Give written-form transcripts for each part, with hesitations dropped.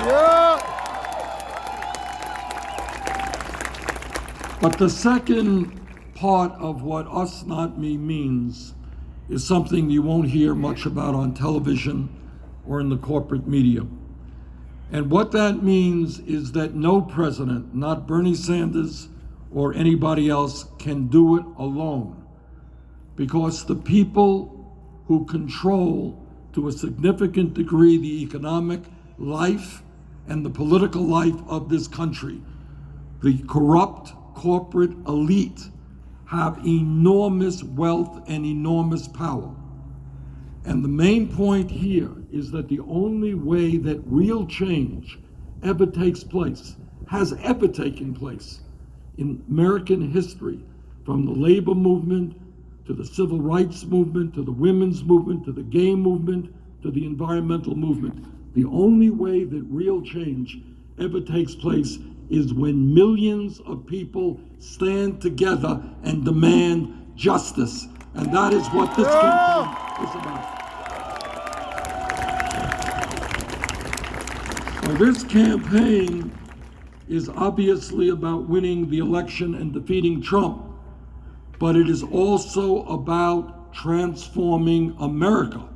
Yeah. But the second part of what us not me means is something you won't hear much about on television or in the corporate media. And what that means is that no president, not Bernie Sanders or anybody else, can do it alone. Because the people who control to a significant degree the economic life and the political life of this country, the corrupt corporate elite, have enormous wealth and enormous power. And the main point here is that the only way that real change ever takes place, has ever taken place in American history, from the labor movement to the civil rights movement, to the women's movement, to the gay movement, to the environmental movement. The only way that real change ever takes place is when millions of people stand together and demand justice. And that is what this campaign is about. Well, this campaign is obviously about winning the election and defeating Trump, but it is also about transforming America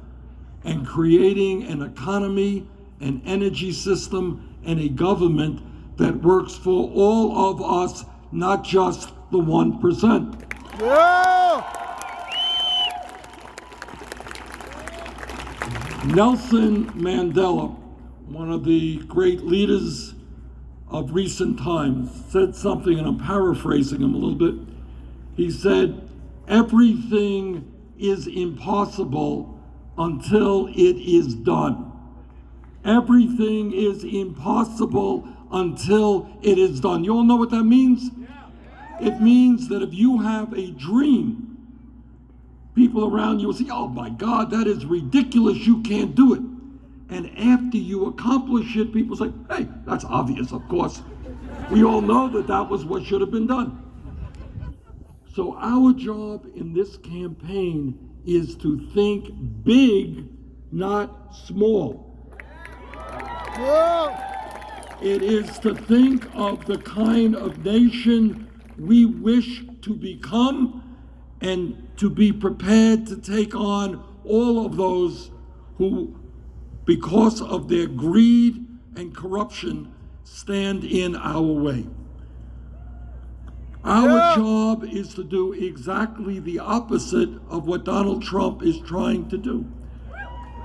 and creating an economy, an energy system, and a government that works for all of us, not just the 1%. Yeah. Nelson Mandela, one of the great leaders of recent times, said something, and I'm paraphrasing him a little bit. He said, "Everything is impossible until it is done." Everything is impossible until it is done. You all know what that means? It means that if you have a dream, people around you will say, "Oh my God, that is ridiculous, you can't do it." And after you accomplish it, people say, "Hey, that's obvious, of course. We all know that that was what should have been done." So our job in this campaign is to think big, not small. Yeah. It is to think of the kind of nation we wish to become and to be prepared to take on all of those who, because of their greed and corruption, stand in our way. Our job is to do exactly the opposite of what Donald Trump is trying to do.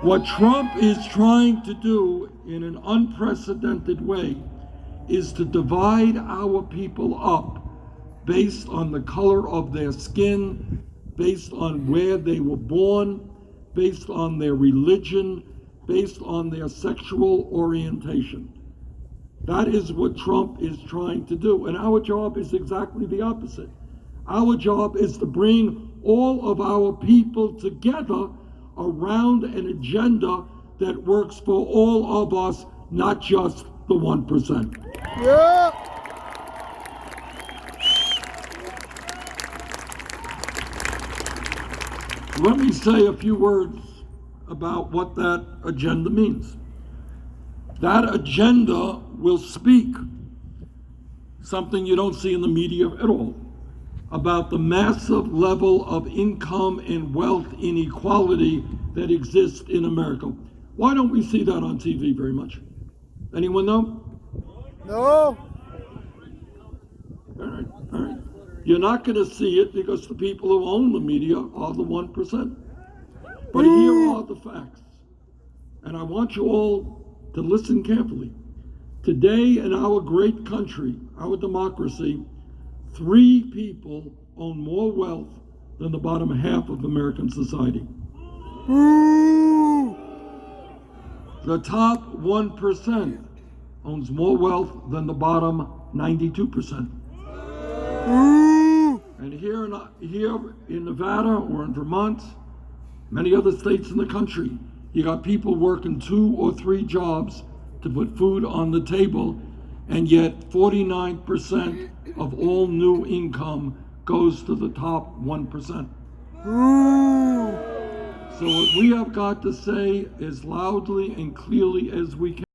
What Trump is trying to do in an unprecedented way is to divide our people up based on the color of their skin, based on where they were born, based on their religion, based on their sexual orientation. That is what Trump is trying to do. And our job is exactly the opposite. Our job is to bring all of our people together around an agenda that works for all of us, not just the 1%. Yeah. Let me say a few words about what that agenda means. That agenda will speak something you don't see in the media at all, about the massive level of income and wealth inequality that exists in America. Why don't we see that on TV very much? Anyone know? No. All right. You're not going to see it because the people who own the media are the 1%. But here are the facts. And I want you all to listen carefully. Today in our great country, our democracy, 3 people own more wealth than the bottom half of American society. The top 1% owns more wealth than the bottom 92%. And here in Nevada or in Vermont, many other states in the country, you got people working 2 or 3 jobs to put food on the table, and yet 49% of all new income goes to the top 1%. So what we have got to say as loudly and clearly as we can